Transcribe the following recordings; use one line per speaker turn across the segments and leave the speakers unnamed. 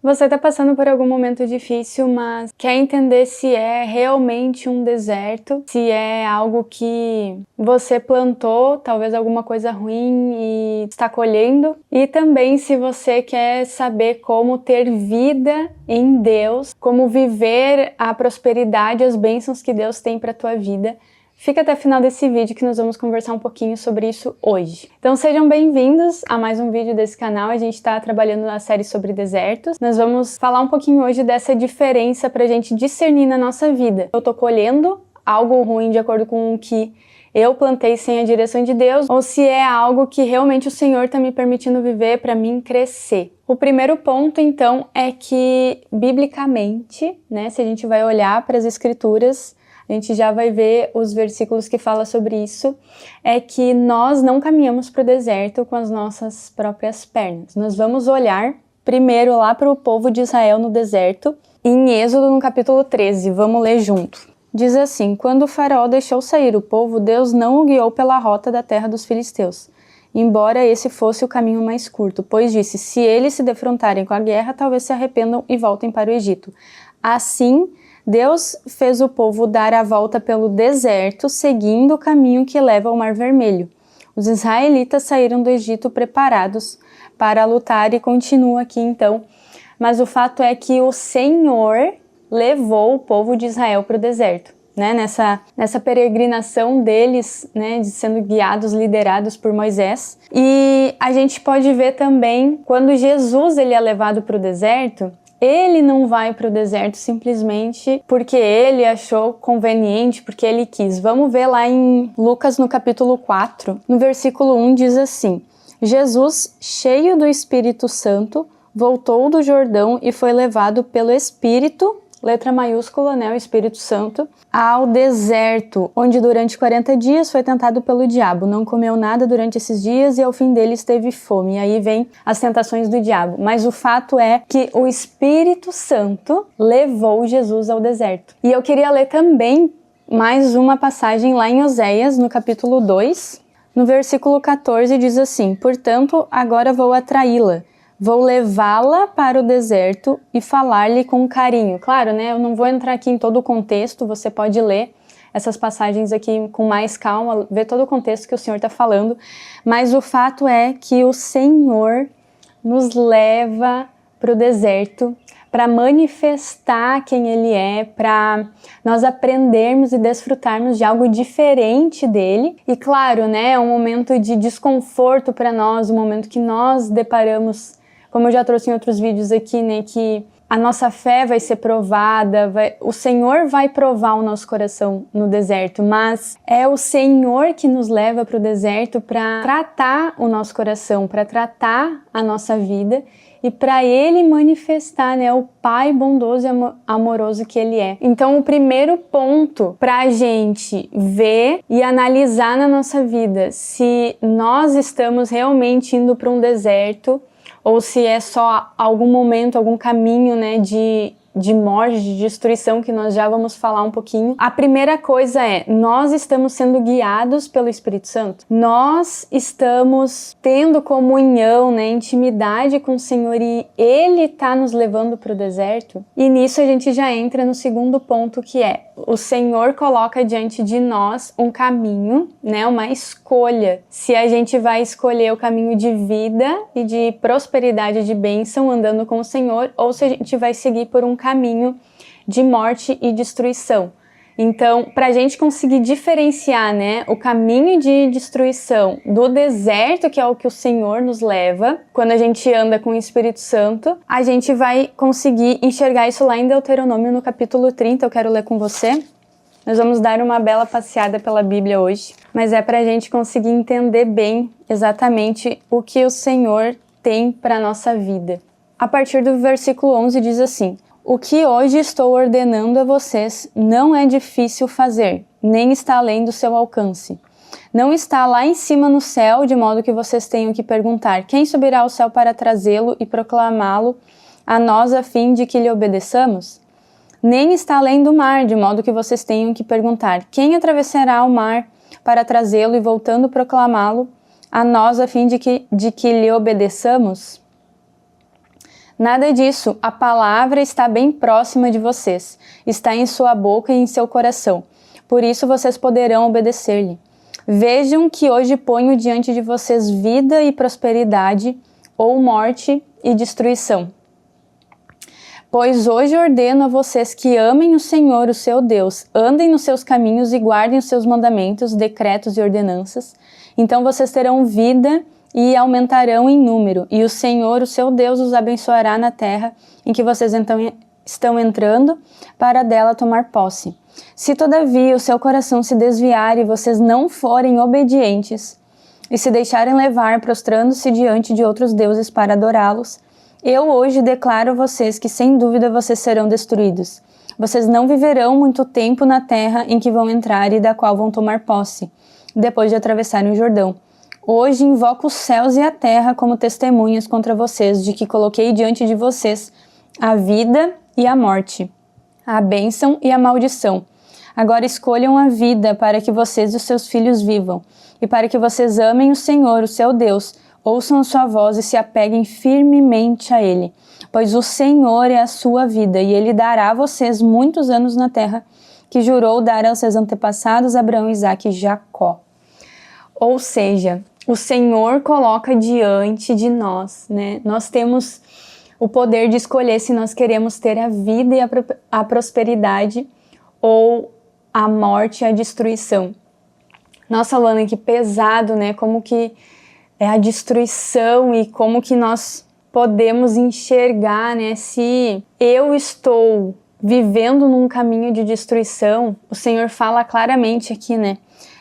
Você está passando por algum momento difícil, mas quer entender se é realmente um deserto, se é algo que você plantou, talvez alguma coisa ruim e está colhendo, e também se você quer saber como ter vida em Deus, como viver a prosperidade, as bênçãos que Deus tem para a tua vida. Fica até o final desse vídeo que nós vamos conversar um pouquinho sobre isso hoje. Então sejam bem-vindos a mais um vídeo desse canal. A gente está trabalhando na série sobre desertos. Nós vamos falar um pouquinho hoje dessa diferença para a gente discernir na nossa vida. Eu tô colhendo algo ruim de acordo com o que eu plantei sem a direção de Deus, ou se é algo que realmente o Senhor está me permitindo viver para mim crescer. O primeiro ponto, então, é que, biblicamente, né, se a gente vai olhar para as Escrituras, a gente já vai ver os versículos que falam sobre isso, é que nós não caminhamos para o deserto com as nossas próprias pernas. Nós vamos olhar primeiro lá para o povo de Israel no deserto, em Êxodo, no capítulo 13. Vamos ler junto. Diz assim: quando o faraó deixou sair o povo, Deus não o guiou pela rota da terra dos filisteus, embora esse fosse o caminho mais curto, pois disse, se eles se defrontarem com a guerra, talvez se arrependam e voltem para o Egito. Assim, Deus fez o povo dar a volta pelo deserto, seguindo o caminho que leva ao Mar Vermelho. Os israelitas saíram do Egito preparados para lutar e continua aqui então. Mas o fato é que o Senhor levou o povo de Israel para o deserto, né? Nessa peregrinação deles, né, de sendo guiados, liderados por Moisés. E a gente pode ver também, quando Jesus ele é levado para o deserto, ele não vai para o deserto simplesmente porque ele achou conveniente, porque ele quis. Vamos ver lá em Lucas, no capítulo 4, no versículo 1, diz assim: Jesus, cheio do Espírito Santo, voltou do Jordão e foi levado pelo Espírito, letra maiúscula, né, o Espírito Santo, ao deserto, onde durante 40 dias foi tentado pelo diabo. Não comeu nada durante esses dias e ao fim deles teve fome. E aí vem as tentações do diabo. Mas o fato é que o Espírito Santo levou Jesus ao deserto. E eu queria ler também mais uma passagem lá em Oséias, no capítulo 2, no versículo 14, diz assim: portanto, agora vou atraí-la. Vou levá-la para o deserto e falar-lhe com carinho. Claro, né? Eu não vou entrar aqui em todo o contexto, você pode ler essas passagens aqui com mais calma, ver todo o contexto que o Senhor está falando, mas o fato é que o Senhor nos leva para o deserto para manifestar quem Ele é, para nós aprendermos e desfrutarmos de algo diferente dele. E claro, né? É um momento de desconforto para nós, um momento que nós deparamos, como eu já trouxe em outros vídeos aqui, né, que a nossa fé vai ser provada, o Senhor vai provar o nosso coração no deserto, mas é o Senhor que nos leva para o deserto para tratar o nosso coração, para tratar a nossa vida e para Ele manifestar, né, o Pai bondoso e amoroso que Ele é. Então, o primeiro ponto para a gente ver e analisar na nossa vida se nós estamos realmente indo para um deserto ou se é só algum momento, algum caminho, né, de morte, de destruição, que nós já vamos falar um pouquinho. A primeira coisa é, nós estamos sendo guiados pelo Espírito Santo. Nós estamos tendo comunhão, né, intimidade com o Senhor e Ele está nos levando para o deserto. E nisso a gente já entra no segundo ponto, que é, o Senhor coloca diante de nós um caminho, né, uma escolha. Se a gente vai escolher o caminho de vida e de prosperidade, de bênção, andando com o Senhor, ou se a gente vai seguir por um caminho de morte e destruição. Então, para a gente conseguir diferenciar, né, o caminho de destruição do deserto, que é o que o Senhor nos leva, quando a gente anda com o Espírito Santo, a gente vai conseguir enxergar isso lá em Deuteronômio, no capítulo 30, eu quero ler com você. Nós vamos dar uma bela passeada pela Bíblia hoje, mas é para a gente conseguir entender bem exatamente o que o Senhor tem para a nossa vida. A partir do versículo 11 diz assim: o que hoje estou ordenando a vocês não é difícil fazer, nem está além do seu alcance. Não está lá em cima no céu, de modo que vocês tenham que perguntar: quem subirá ao céu para trazê-lo e proclamá-lo a nós a fim de que lhe obedeçamos? Nem está além do mar, de modo que vocês tenham que perguntar: quem atravessará o mar para trazê-lo e voltando proclamá-lo a nós a fim de que lhe obedeçamos? Nada disso, a palavra está bem próxima de vocês, está em sua boca e em seu coração. Por isso vocês poderão obedecer-lhe. Vejam que hoje ponho diante de vocês vida e prosperidade, ou morte e destruição. Pois hoje ordeno a vocês que amem o Senhor, o seu Deus, andem nos seus caminhos e guardem os seus mandamentos, decretos e ordenanças. Então vocês terão vida e aumentarão em número, e o Senhor, o seu Deus, os abençoará na terra em que vocês então estão entrando para dela tomar posse. Se todavia o seu coração se desviar e vocês não forem obedientes e se deixarem levar prostrando-se diante de outros deuses para adorá-los, eu hoje declaro a vocês que sem dúvida vocês serão destruídos. Vocês não viverão muito tempo na terra em que vão entrar e da qual vão tomar posse, depois de atravessarem o Jordão. Hoje invoco os céus e a terra como testemunhas contra vocês de que coloquei diante de vocês a vida e a morte, a bênção e a maldição. Agora escolham a vida para que vocês e os seus filhos vivam, e para que vocês amem o Senhor, o seu Deus, ouçam a sua voz e se apeguem firmemente a Ele, pois o Senhor é a sua vida, e Ele dará a vocês muitos anos na terra que jurou dar aos seus antepassados Abraão, Isaque e Jacó. Ou seja, o Senhor coloca diante de nós, né? Nós temos o poder de escolher se nós queremos ter a vida e a prosperidade ou a morte e a destruição. Nossa, Lana, que pesado, né? Como que é a destruição e como que nós podemos enxergar, né? Se eu estou vivendo num caminho de destruição, o Senhor fala claramente aqui, né?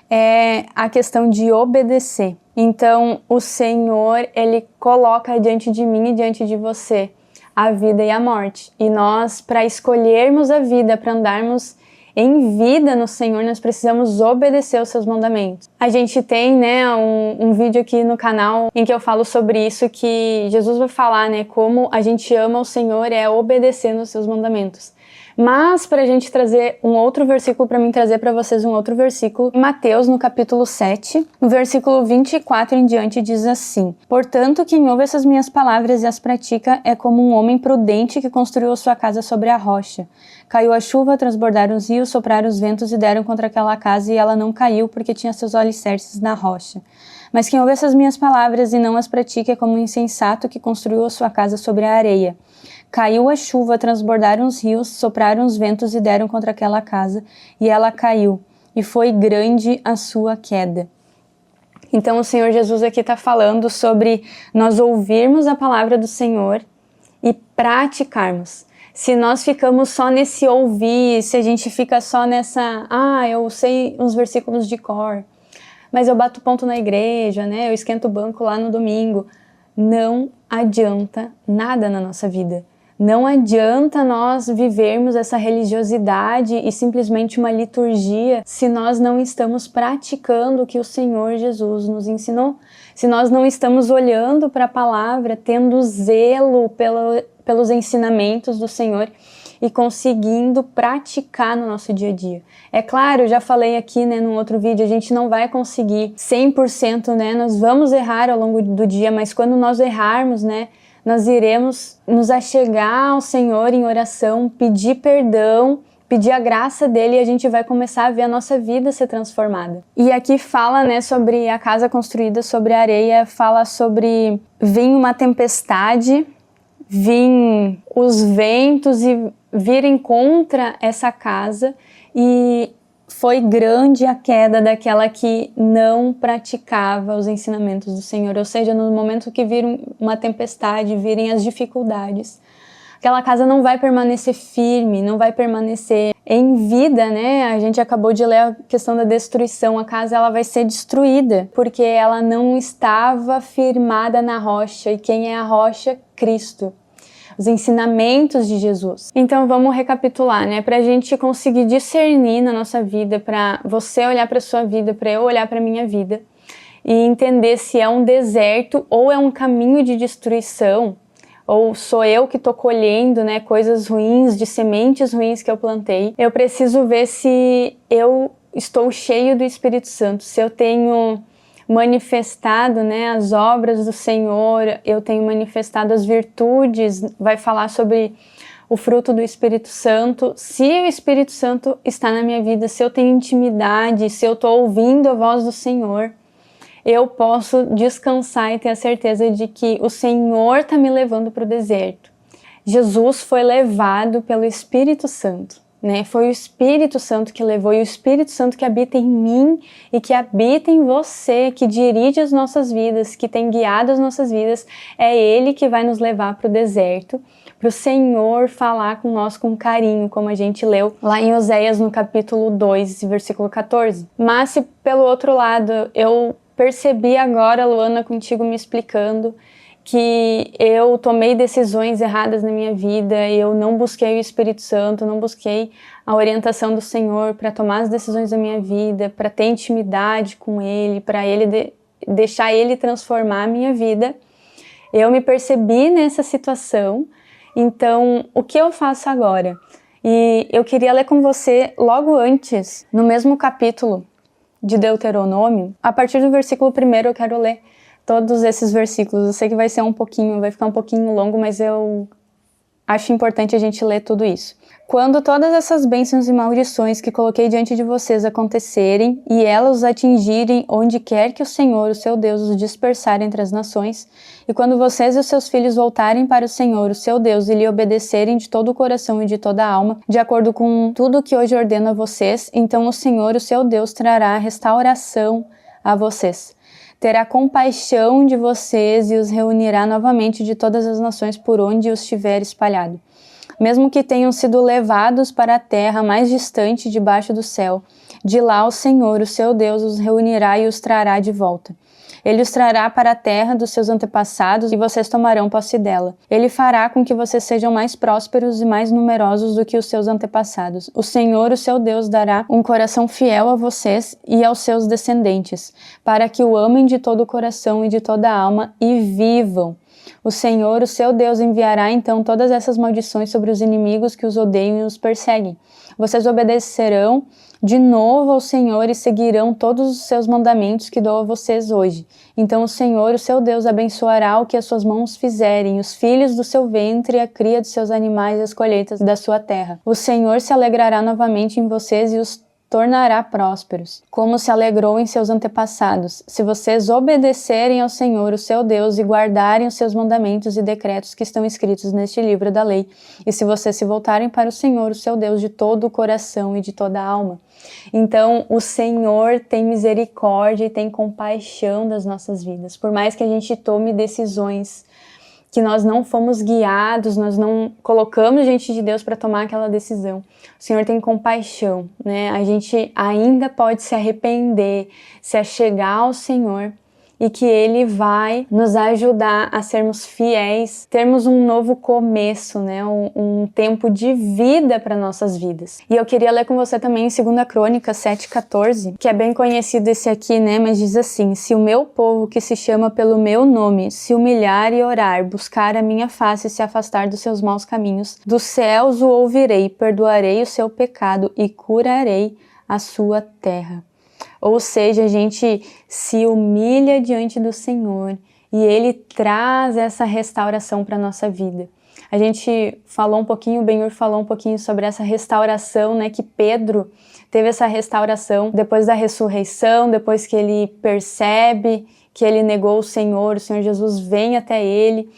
É a questão de obedecer. Então, o Senhor, Ele coloca diante de mim e diante de você a vida e a morte. E nós, para escolhermos a vida, para andarmos em vida no Senhor, nós precisamos obedecer os seus mandamentos. A gente tem, né, um vídeo aqui no canal em que eu falo sobre isso, que Jesus vai falar, né, como a gente ama o Senhor é obedecendo os seus mandamentos. Mas para a gente trazer um outro versículo, para mim trazer para vocês um outro versículo, Mateus no capítulo 7, no versículo 24 em diante diz assim: Portanto, quem ouve essas minhas palavras e as pratica é como um homem prudente que construiu a sua casa sobre a rocha. Caiu a chuva, transbordaram os rios, sopraram os ventos e deram contra aquela casa e ela não caiu porque tinha seus alicerces na rocha. Mas quem ouve essas minhas palavras e não as pratica é como um insensato que construiu a sua casa sobre a areia. Caiu a chuva, transbordaram os rios, sopraram os ventos e deram contra aquela casa, e ela caiu, e foi grande a sua queda. Então o Senhor Jesus aqui está falando sobre nós ouvirmos a palavra do Senhor e praticarmos. Se nós ficamos só nesse ouvir, se a gente fica só nessa, eu sei uns versículos de cor, mas eu bato ponto na igreja, né? Eu esquento o banco lá no domingo. Não adianta nada na nossa vida. Não adianta nós vivermos essa religiosidade e simplesmente uma liturgia se nós não estamos praticando o que o Senhor Jesus nos ensinou. Se nós não estamos olhando para a palavra, tendo zelo pelos ensinamentos do Senhor e conseguindo praticar no nosso dia a dia. É claro, eu já falei aqui, né, num outro vídeo, a gente não vai conseguir 100%, né, nós vamos errar ao longo do dia, mas quando nós errarmos, né, nós iremos nos achegar ao Senhor em oração, pedir perdão, pedir a graça dele e a gente vai começar a ver a nossa vida ser transformada. E aqui fala, né, sobre a casa construída sobre a areia, fala sobre vir uma tempestade, vir os ventos e virem contra essa casa e foi grande a queda daquela que não praticava os ensinamentos do Senhor. Ou seja, no momento que vir uma tempestade, virem as dificuldades, aquela casa não vai permanecer firme, não vai permanecer em vida, né? A gente acabou de ler a questão da destruição. A casa ela vai ser destruída porque ela não estava firmada na rocha. E quem é a rocha? Cristo. Os ensinamentos de Jesus. Então vamos recapitular, né? Para a gente conseguir discernir na nossa vida, para você olhar para a sua vida, para eu olhar para a minha vida e entender se é um deserto ou é um caminho de destruição, ou sou eu que estou colhendo, né, coisas ruins, de sementes ruins que eu plantei. Eu preciso ver se eu estou cheio do Espírito Santo, se eu tenho manifestado, né, as obras do Senhor, eu tenho manifestado as virtudes, vai falar sobre o fruto do Espírito Santo. Se o Espírito Santo está na minha vida, se eu tenho intimidade, se eu estou ouvindo a voz do Senhor, eu posso descansar e ter a certeza de que o Senhor está me levando para o deserto. Jesus foi levado pelo Espírito Santo, né? Foi o Espírito Santo que levou, e o Espírito Santo que habita em mim e que habita em você, que dirige as nossas vidas, que tem guiado as nossas vidas, é Ele que vai nos levar para o deserto, para o Senhor falar com nós com carinho, como a gente leu lá em Oséias no capítulo 2, versículo 14. Mas se pelo outro lado eu percebi agora, Luana, contigo me explicando, que eu tomei decisões erradas na minha vida, eu não busquei o Espírito Santo, não busquei a orientação do Senhor para tomar as decisões da minha vida, para ter intimidade com Ele, para Ele deixar Ele transformar a minha vida. Eu me percebi nessa situação, então o que eu faço agora? E eu queria ler com você logo antes, no mesmo capítulo de Deuteronômio, a partir do versículo 1 eu quero ler todos esses versículos. Eu sei que vai ficar um pouquinho longo, mas eu acho importante a gente ler tudo isso. Quando todas essas bênçãos e maldições que coloquei diante de vocês acontecerem e elas os atingirem onde quer que o Senhor, o seu Deus, os dispersar entre as nações, e quando vocês e os seus filhos voltarem para o Senhor, o seu Deus, e lhe obedecerem de todo o coração e de toda a alma, de acordo com tudo o que hoje ordeno a vocês, então o Senhor, o seu Deus, trará restauração a vocês. Terá compaixão de vocês e os reunirá novamente de todas as nações por onde os tiver espalhado. Mesmo que tenham sido levados para a terra mais distante debaixo do céu, de lá o Senhor, o seu Deus, os reunirá e os trará de volta. Ele os trará para a terra dos seus antepassados e vocês tomarão posse dela. Ele fará com que vocês sejam mais prósperos e mais numerosos do que os seus antepassados. O Senhor, o seu Deus, dará um coração fiel a vocês e aos seus descendentes, para que o amem de todo o coração e de toda a alma e vivam. O Senhor, o seu Deus, enviará então todas essas maldições sobre os inimigos que os odeiam e os perseguem. Vocês obedecerão de novo ao Senhor e seguirão todos os seus mandamentos que dou a vocês hoje. Então o Senhor, o seu Deus, abençoará o que as suas mãos fizerem, os filhos do seu ventre, a cria dos seus animais e as colheitas da sua terra. O Senhor se alegrará novamente em vocês e os tornará prósperos, como se alegrou em seus antepassados, se vocês obedecerem ao Senhor, o seu Deus, e guardarem os seus mandamentos e decretos que estão escritos neste livro da lei, e se vocês se voltarem para o Senhor, o seu Deus, de todo o coração e de toda a alma. Então, o Senhor tem misericórdia e tem compaixão das nossas vidas. Por mais que a gente tome decisões que nós não fomos guiados, nós não colocamos diante de Deus para tomar aquela decisão, o Senhor tem compaixão, né? A gente ainda pode se arrepender, se achegar ao Senhor, e que Ele vai nos ajudar a sermos fiéis, termos um novo começo, né? Um tempo de vida para nossas vidas. E eu queria ler com você também em 2 Crônicas 7,14, que é bem conhecido esse aqui, né? Mas diz assim: se o meu povo que se chama pelo meu nome se humilhar e orar, buscar a minha face e se afastar dos seus maus caminhos, dos céus o ouvirei, perdoarei o seu pecado e curarei a sua terra. Ou seja, a gente se humilha diante do Senhor e Ele traz essa restauração para a nossa vida. A gente falou um pouquinho, o Benhur falou um pouquinho sobre essa restauração, né? Que Pedro teve essa restauração depois da ressurreição, depois que ele percebe que ele negou o Senhor Jesus vem até ele.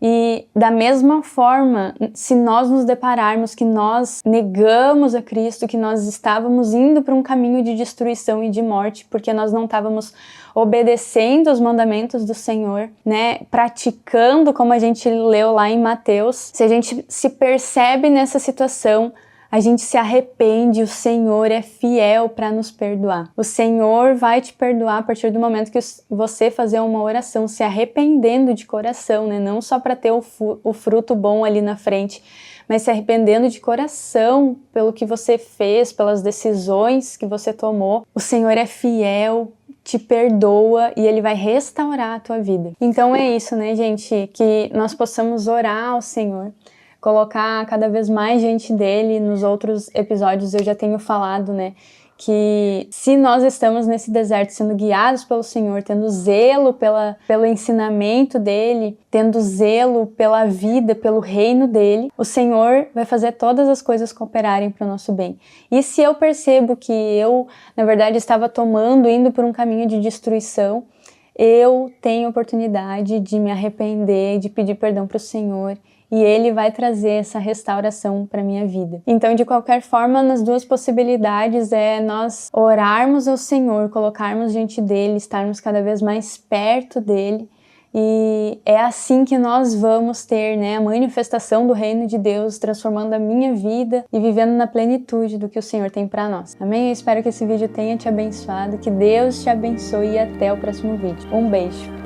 E da mesma forma, se nós nos depararmos que nós negamos a Cristo, que nós estávamos indo para um caminho de destruição e de morte, porque nós não estávamos obedecendo os mandamentos do Senhor, né? Praticando, como a gente leu lá em Mateus, se a gente se percebe nessa situação, a gente se arrepende, o Senhor é fiel para nos perdoar. O Senhor vai te perdoar a partir do momento que você fazer uma oração, se arrependendo de coração, né? Não só para ter o fruto bom ali na frente, mas se arrependendo de coração pelo que você fez, pelas decisões que você tomou. O Senhor é fiel, te perdoa e Ele vai restaurar a tua vida. Então é isso, né, gente? Que nós possamos orar ao Senhor, colocar cada vez mais diante dele. Nos outros episódios eu já tenho falado, né, que se nós estamos nesse deserto sendo guiados pelo Senhor, tendo zelo pelo ensinamento dele, tendo zelo pela vida, pelo reino dele, o Senhor vai fazer todas as coisas cooperarem para o nosso bem. E se eu percebo que eu, na verdade, estava indo por um caminho de destruição, eu tenho oportunidade de me arrepender, de pedir perdão para o Senhor, e Ele vai trazer essa restauração para minha vida. Então, de qualquer forma, nas duas possibilidades é nós orarmos ao Senhor, colocarmos diante dEle, estarmos cada vez mais perto dEle, e é assim que nós vamos ter, né, a manifestação do reino de Deus, transformando a minha vida e vivendo na plenitude do que o Senhor tem para nós. Amém? Eu espero que esse vídeo tenha te abençoado, que Deus te abençoe e até o próximo vídeo. Um beijo!